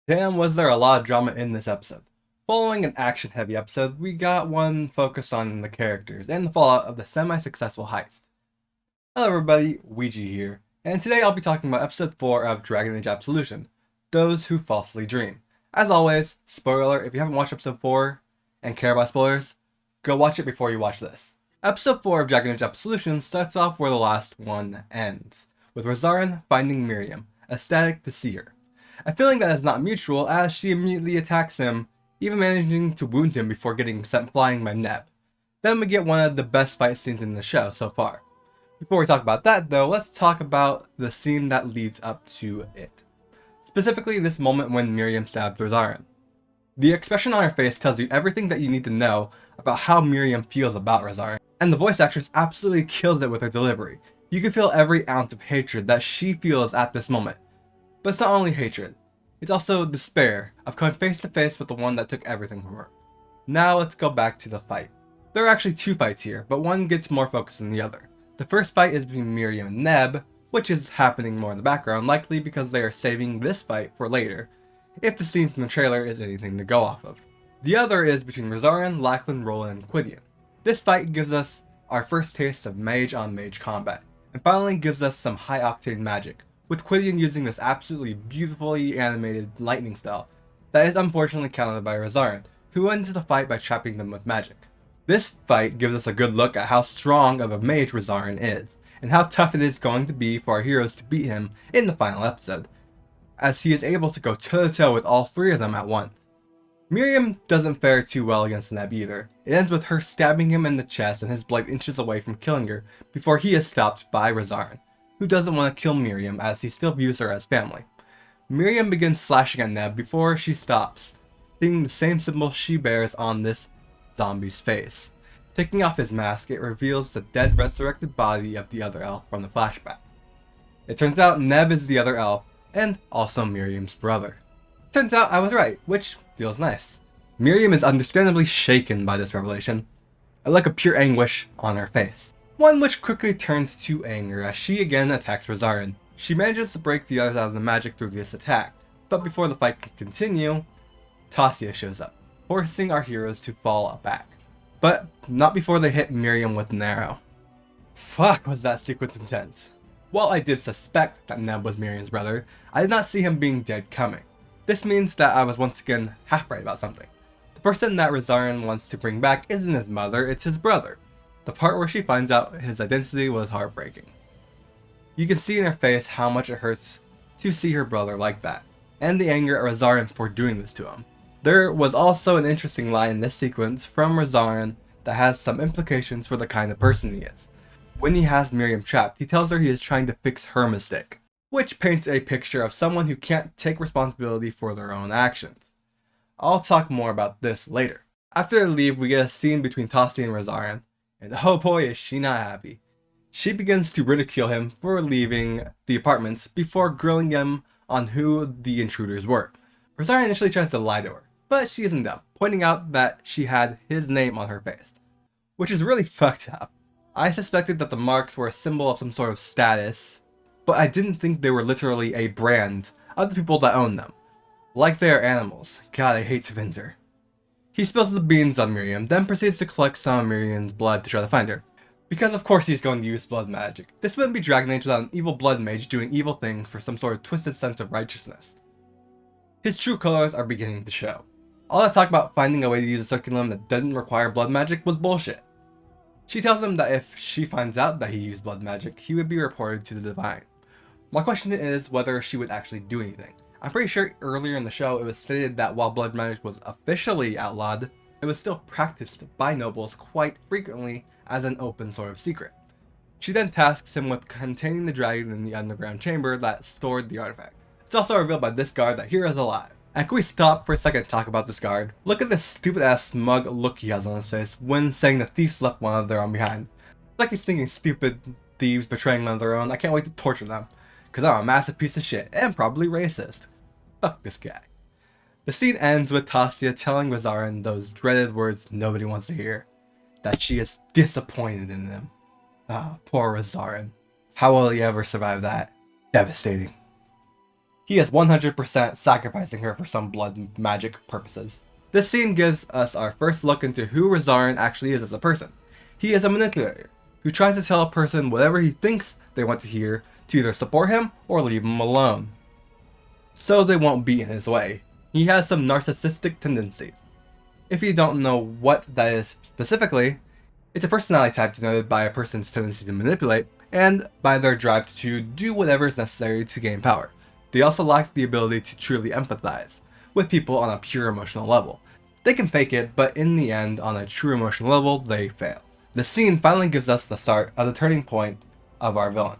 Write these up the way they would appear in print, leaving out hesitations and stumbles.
Damn, was there a lot of drama in this episode. Following an action-heavy episode, we got one focused on the characters and the fallout of the semi-successful heist. Hello everybody, Weegee here, and today I'll be talking about episode 4 of Dragon Age Absolution, Those Who Falsely Dream. As always, spoiler alert, if you haven't watched episode 4 and care about spoilers, go watch it before you watch this. Episode 4 of Dragon Age Absolution starts off where the last one ends, with Rosarin finding Miriam, ecstatic to see her. A feeling that is not mutual as she immediately attacks him, even managing to wound him before getting sent flying by Neb. Then we get one of the best fight scenes in the show so far. Before we talk about that though, let's talk about the scene that leads up to it. Specifically this moment when Miriam stabs Rosarin. The expression on her face tells you everything that you need to know about how Miriam feels about Rosarin, and the voice actress absolutely kills it with her delivery. You can feel every ounce of hatred that she feels at this moment. But it's not only hatred, it's also despair of coming face to face with the one that took everything from her. Now let's go back to the fight. There are actually two fights here, but one gets more focus than the other. The first fight is between Miriam and Neb, which is happening more in the background, likely because they are saving this fight for later, if the scene from the trailer is anything to go off of. The other is between Rosarin, Lachlan, Roland, and Quidian. This fight gives us our first taste of mage on mage combat, and finally gives us some high octane magic, with Quidian using this absolutely beautifully animated lightning spell that is unfortunately countered by Rosarin, who ends the fight by trapping them with magic. This fight gives us a good look at how strong of a mage Rosarin is, and how tough it is going to be for our heroes to beat him in the final episode, as he is able to go toe-to-toe with all three of them at once. Miriam doesn't fare too well against Neb either. It ends with her stabbing him in the chest and his blade inches away from killing her before he is stopped by Rosarin, who doesn't want to kill Miriam as he still views her as family. Miriam begins slashing at Neb before she stops, seeing the same symbol she bears on this zombie's face. Taking off his mask, it reveals the dead resurrected body of the other elf from the flashback. It turns out Neb is the other elf, and also Miriam's brother. Turns out I was right, which feels nice. Miriam is understandably shaken by this revelation, a look of pure anguish on her face. One which quickly turns to anger as she again attacks Rosarin. She manages to break the others out of the magic through this attack, but before the fight can continue, Tassia shows up, forcing our heroes to fall back. But not before they hit Miriam with an arrow. Fuck, was that sequence intense. While I did suspect that Neb was Miriam's brother, I did not see him being dead coming. This means that I was once again half right about something. The person that Rosarin wants to bring back isn't his mother, it's his brother. The part where she finds out his identity was heartbreaking. You can see in her face how much it hurts to see her brother like that, and the anger at Rosarin for doing this to him. There was also an interesting line in this sequence from Rosarin that has some implications for the kind of person he is. When he has Miriam trapped, he tells her he is trying to fix her mistake, which paints a picture of someone who can't take responsibility for their own actions. I'll talk more about this later. After they leave, we get a scene between Tassia and Rosarin, and oh boy is she not happy. She begins to ridicule him for leaving the apartments before grilling him on who the intruders were. Rosarin initially tries to lie to her, but she isn't dumb, pointing out that she had his name on her face, which is really fucked up. I suspected that the marks were a symbol of some sort of status, but I didn't think they were literally a brand of the people that own them. Like they are animals. God, I hate Svinzer. He spills the beans on Miriam, then proceeds to collect some of Miriam's blood to try to find her. Because of course he's going to use blood magic. This wouldn't be Dragon Age without an evil blood mage doing evil things for some sort of twisted sense of righteousness. His true colors are beginning to show. All that talk about finding a way to use a circulum that didn't require blood magic was bullshit. She tells him that if she finds out that he used blood magic, he would be reported to the Divine. My question is whether she would actually do anything. I'm pretty sure earlier in the show it was stated that while blood magic was officially outlawed, it was still practiced by nobles quite frequently as an open sort of secret. She then tasks him with containing the dragon in the underground chamber that stored the artifact. It's also revealed by this guard that Hira's alive. And can we stop for a second and talk about this guard? Look at this stupid ass smug look he has on his face when saying the thieves left one of their own behind. It's like he's thinking stupid thieves betraying one of their own. I can't wait to torture them, because I'm a massive piece of shit and probably racist. Fuck this guy. The scene ends with Tassia telling Rosarin those dreaded words nobody wants to hear. That she is disappointed in them. Ah, poor Rosarin. How will he ever survive that? Devastating. He is 100% sacrificing her for some blood magic purposes. This scene gives us our first look into who Rosarin actually is as a person. He is a manipulator, who tries to tell a person whatever he thinks they want to hear to either support him or leave him alone, so they won't be in his way. He has some narcissistic tendencies. If you don't know what that is specifically, it's a personality type denoted by a person's tendency to manipulate and by their drive to do whatever is necessary to gain power. They also lack the ability to truly empathize with people on a pure emotional level. They can fake it, but in the end, on a true emotional level, they fail. The scene finally gives us the start of the turning point of our villain.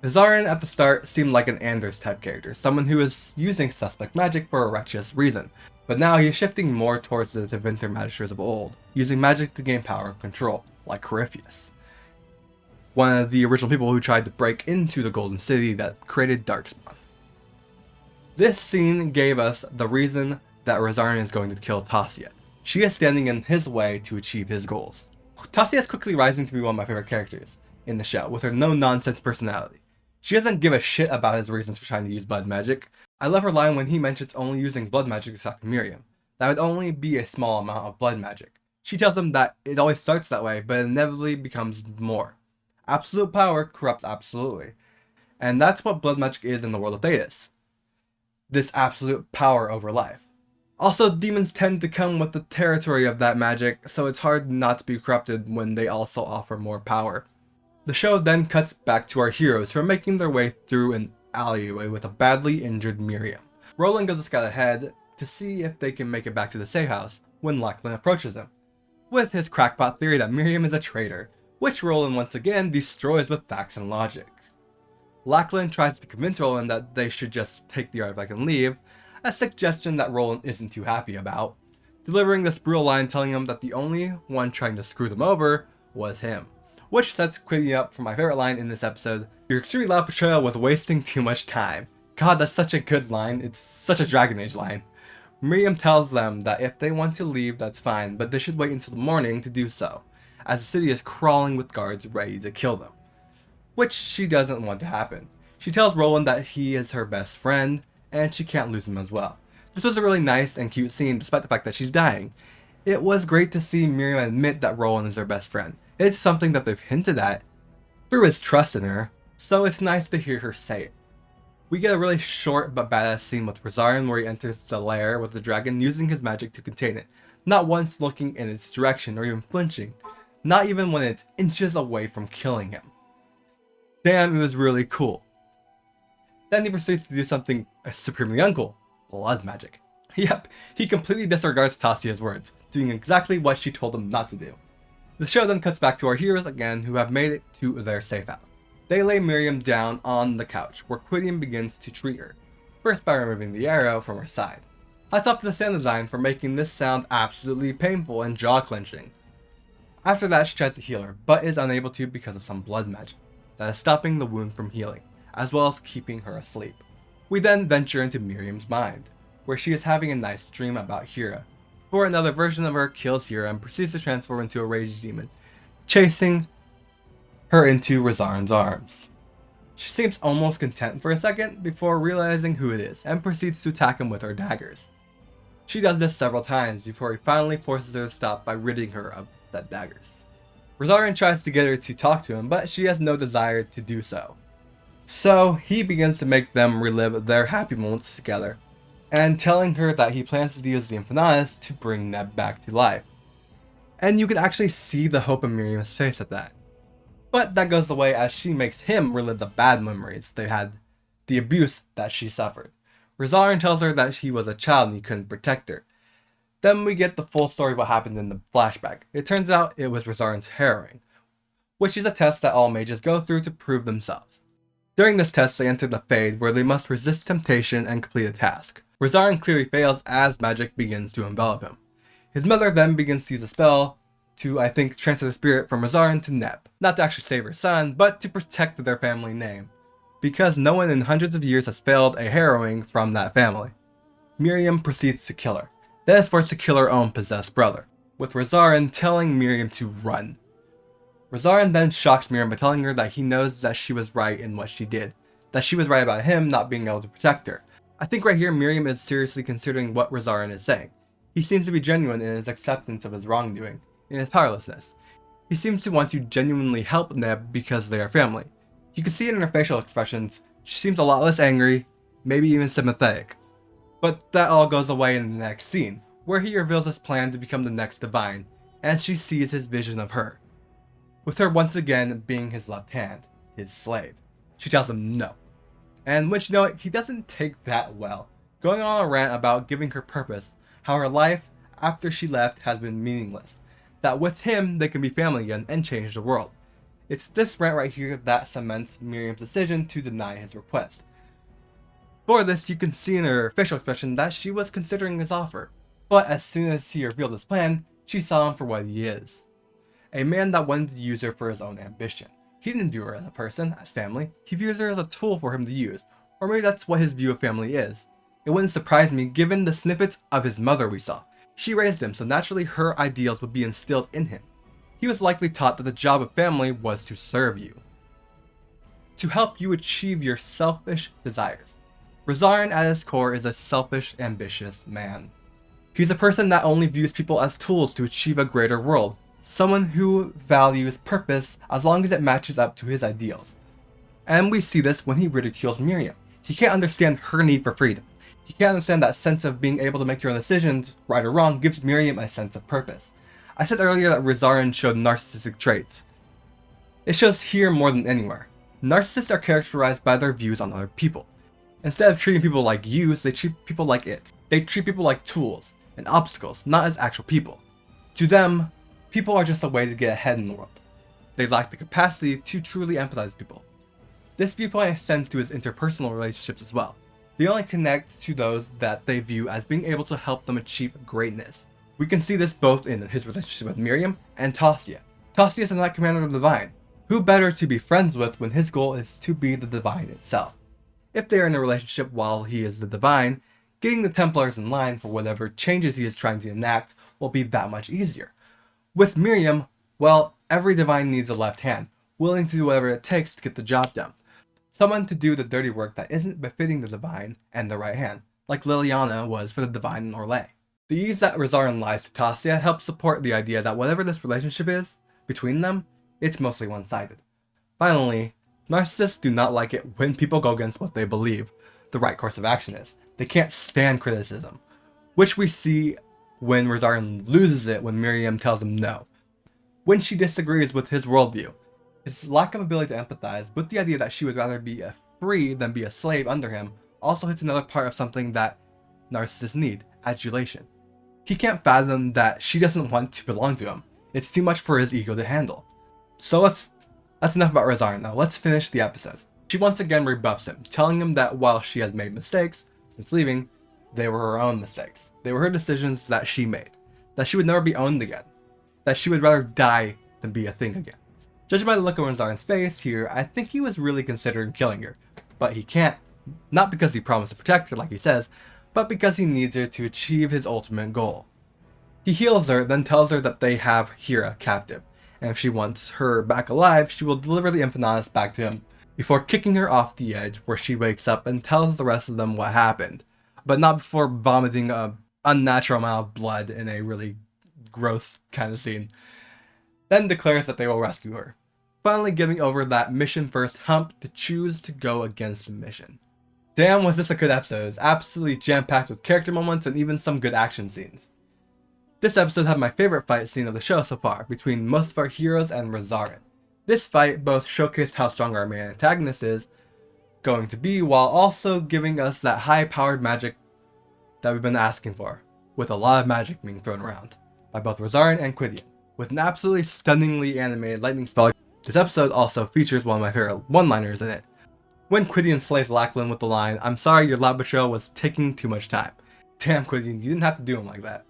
Rosarin at the start seemed like an Anders type character, someone who is using suspect magic for a righteous reason. But now he is shifting more towards the Tevinter magisters of old, using magic to gain power and control, like Corypheus, one of the original people who tried to break into the Golden City that created Darkspawn. This scene gave us the reason that Rosarin is going to kill Tassia. She is standing in his way to achieve his goals. Tassia is quickly rising to be one of my favorite characters in the show, with her no-nonsense personality. She doesn't give a shit about his reasons for trying to use blood magic. I love her line when he mentions only using blood magic to talk to Miriam. That would only be a small amount of blood magic. She tells him that it always starts that way, but it inevitably becomes more. Absolute power corrupts absolutely. And that's what blood magic is in the world of Thetis. This absolute power over life. Also, demons tend to come with the territory of that magic, so it's hard not to be corrupted when they also offer more power. The show then cuts back to our heroes who are making their way through an alleyway with a badly injured Miriam. Roland goes a scout ahead to see if they can make it back to the safe house when Lachlan approaches him, with his crackpot theory that Miriam is a traitor, which Roland once again destroys with facts and logic. Lachlan tries to convince Roland that they should just take the artifact and leave, a suggestion that Roland isn't too happy about, delivering this brutal line telling him that the only one trying to screw them over was him. Which sets Quiddy up for my favorite line in this episode. Your extremely loud portrayal was wasting too much time. God, that's such a good line. It's such a Dragon Age line. Miriam tells them that if they want to leave, that's fine, but they should wait until the morning to do so, as the city is crawling with guards ready to kill them. Which she doesn't want to happen. She tells Roland that he is her best friend, and she can't lose him as well. This was a really nice and cute scene despite the fact that she's dying. It was great to see Miriam admit that Roland is her best friend. It's something that they've hinted at through his trust in her, so it's nice to hear her say it. We get a really short but badass scene with Rosarin where he enters the lair with the dragon using his magic to contain it, not once looking in its direction or even flinching, not even when it's inches away from killing him. Damn, it was really cool. Then he proceeds to do something supremely uncool, blood magic. Yep, he completely disregards Tassia's words, doing exactly what she told him not to do. The show then cuts back to our heroes again who have made it to their safe house. They lay Miriam down on the couch where Quiddy begins to treat her, first by removing the arrow from her side. Hats off to the sound design for making this sound absolutely painful and jaw-clenching. After that she tries to heal her, but is unable to because of some blood magic that is stopping the wound from healing, as well as keeping her asleep. We then venture into Miriam's mind, where she is having a nice dream about Hera, before another version of her kills Hera and proceeds to transform into a rage demon, chasing her into Rosarin's arms. She seems almost content for a second before realizing who it is, and proceeds to attack him with her daggers. She does this several times before he finally forces her to stop by ridding her of said daggers. Rosarin tries to get her to talk to him, but she has no desire to do so. So he begins to make them relive their happy moments together, and telling her that he plans to use the Infinitus to bring Neb back to life. And you can actually see the hope in Miriam's face at that. But that goes away as she makes him relive the bad memories they had, the abuse that she suffered. Rosarin tells her that she was a child and he couldn't protect her. Then we get the full story of what happened in the flashback. It turns out it was Rosarin's harrowing, which is a test that all mages go through to prove themselves. During this test, they enter the Fade, where they must resist temptation and complete a task. Rosarin clearly fails as magic begins to envelop him. His mother then begins to use a spell to, I think, transfer the spirit from Rosarin to Neb. Not to actually save her son, but to protect their family name, because no one in hundreds of years has failed a harrowing from that family. Miriam proceeds to kill her, then is forced to kill her own possessed brother, with Rosarin telling Miriam to run. Rosarin then shocks Miriam by telling her that he knows that she was right in what she did, that she was right about him not being able to protect her, I think right here Miriam is seriously considering what Rosarin is saying. He seems to be genuine in his acceptance of his wrongdoing, in his powerlessness. He seems to want to genuinely help Neb because they are family. You can see it in her facial expressions. She seems a lot less angry, maybe even sympathetic. But that all goes away in the next scene, where he reveals his plan to become the next divine, and she sees his vision of her, with her once again being his left hand, his slave. She tells him no. And which, you know what, he doesn't take that well, going on a rant about giving her purpose, how her life after she left has been meaningless, that with him they can be family again and change the world. It's this rant right here that cements Miriam's decision to deny his request. For this, you can see in her facial expression that she was considering his offer, but as soon as he revealed his plan, she saw him for what he is. A man that wanted to use her for his own ambition. He didn't view her as a person, as family, he views her as a tool for him to use, or maybe that's what his view of family is. It wouldn't surprise me given the snippets of his mother we saw. She raised him, so naturally her ideals would be instilled in him. He was likely taught that the job of family was to serve you, to help you achieve your selfish desires. Rosarin at his core is a selfish, ambitious man. He's a person that only views people as tools to achieve a greater world, someone who values purpose as long as it matches up to his ideals. And we see this when he ridicules Miriam. He can't understand her need for freedom. He can't understand that sense of being able to make your own decisions, right or wrong, gives Miriam a sense of purpose. I said earlier that Rosarin showed narcissistic traits. It shows here more than anywhere. Narcissists are characterized by their views on other people. Instead of treating people like use, they treat people like it. They treat people like tools and obstacles, not as actual people. To them, people are just a way to get ahead in the world. They lack the capacity to truly empathize with people. This viewpoint extends to his interpersonal relationships as well. They only connect to those that they view as being able to help them achieve greatness. We can see this both in his relationship with Miriam and Tassia. Tassia is a Knight Commander of the Divine. Who better to be friends with when his goal is to be the Divine itself? If they are in a relationship while he is the Divine, getting the Templars in line for whatever changes he is trying to enact will be that much easier. With Miriam, well, every Divine needs a left hand, willing to do whatever it takes to get the job done. Someone to do the dirty work that isn't befitting the Divine and the right hand, like Liliana was for the Divine in Orlais. The ease that Rosarin lies to Tassia helps support the idea that whatever this relationship is between them, it's mostly one-sided. Finally, narcissists do not like it when people go against what they believe the right course of action is. They can't stand criticism, which we see when Rosarin loses it when Miriam tells him no. When she disagrees with his worldview, his lack of ability to empathize with the idea that she would rather be free than be a slave under him also hits another part of something that narcissists need, adulation. He can't fathom that she doesn't want to belong to him. It's too much for his ego to handle. So that's enough about Rosarin now. Let's finish the episode. She once again rebuffs him, telling him that while she has made mistakes since leaving, they were her own mistakes. They were her decisions that she made. That she would never be owned again. That she would rather die than be a thing again. Judging by the look on Rosarin's face here, I think he was really considering killing her. But he can't. Not because he promised to protect her like he says, but because he needs her to achieve his ultimate goal. He heals her, then tells her that they have Hira captive, and if she wants her back alive, she will deliver the Infinite back to him, before kicking her off the edge where she wakes up and tells the rest of them what happened, but not before vomiting an unnatural amount of blood in a really gross kind of scene. Then declares that they will rescue her, finally giving over that mission first hump to choose to go against the mission. Damn, was this a good episode. It's absolutely jam-packed with character moments and even some good action scenes. This episode had my favorite fight scene of the show so far, between most of our heroes and Rosarin. This fight both showcased how strong our main antagonist is going to be, while also giving us that high-powered magic that we've been asking for, with a lot of magic being thrown around, by both Rosarin and Quidian. With an absolutely stunningly animated lightning spell, this episode also features one of my favorite one-liners in it. When Quidian slays Lachlan with the line, "I'm sorry your laboratory was taking too much time." Damn Quidian, you didn't have to do him like that.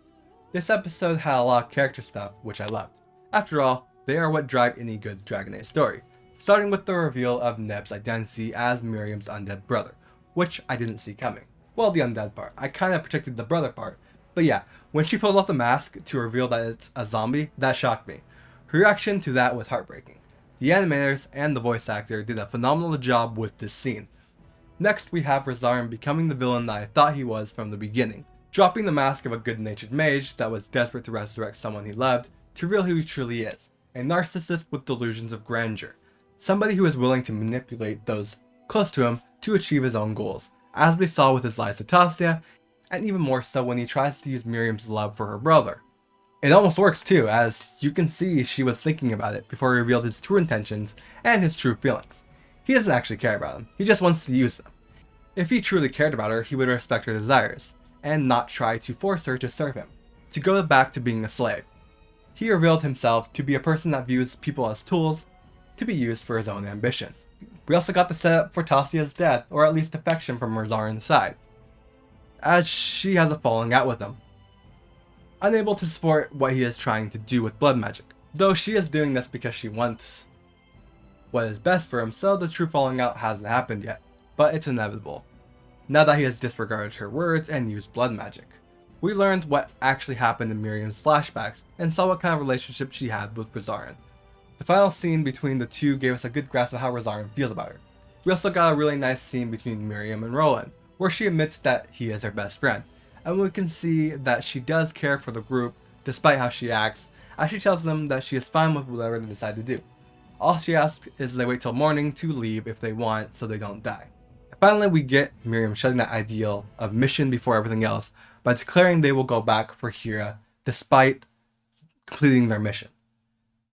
This episode had a lot of character stuff, which I loved. After all, they are what drive any good Dragon Age story, starting with the reveal of Neb's identity as Miriam's undead brother, which I didn't see coming. Well, the undead part. I kinda predicted the brother part. But yeah, when she pulled off the mask to reveal that it's a zombie, that shocked me. Her reaction to that was heartbreaking. The animators and the voice actor did a phenomenal job with this scene. Next, we have Razarin becoming the villain that I thought he was from the beginning, dropping the mask of a good-natured mage that was desperate to resurrect someone he loved to reveal who he truly is, a narcissist with delusions of grandeur, somebody who is willing to manipulate those close to him to achieve his own goals, as we saw with his lies to Tasia, and even more so when he tries to use Miriam's love for her brother. It almost works too, as you can see she was thinking about it before he revealed his true intentions and his true feelings. He doesn't actually care about them, he just wants to use them. If he truly cared about her, he would respect her desires, and not try to force her to serve him, to go back to being a slave. He revealed himself to be a person that views people as tools to be used for his own ambition. We also got the setup for Tasia's death, or at least defection from Razarin's side, as she has a falling out with him, unable to support what he is trying to do with blood magic. Though she is doing this because she wants what is best for him, so the true falling out hasn't happened yet, but it's inevitable, now that he has disregarded her words and used blood magic. We learned what actually happened in Miriam's flashbacks, and saw what kind of relationship she had with Razarin. The final scene between the two gave us a good grasp of how Razarin feels about her. We also got a really nice scene between Miriam and Roland, where she admits that he is her best friend, and we can see that she does care for the group despite how she acts, as she tells them that she is fine with whatever they decide to do. All she asks is they wait till morning to leave if they want so they don't die. And finally, we get Miriam shedding that ideal of mission before everything else by declaring they will go back for Hira despite completing their mission.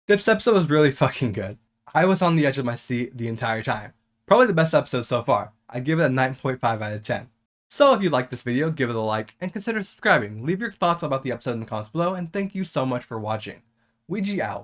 This episode was really fucking good. I was on the edge of my seat the entire time. Probably the best episode so far. I'd give it a 9.5 out of 10. So if you liked this video, give it a like and consider subscribing. Leave your thoughts about the episode in the comments below, and thank you so much for watching. Weegee out.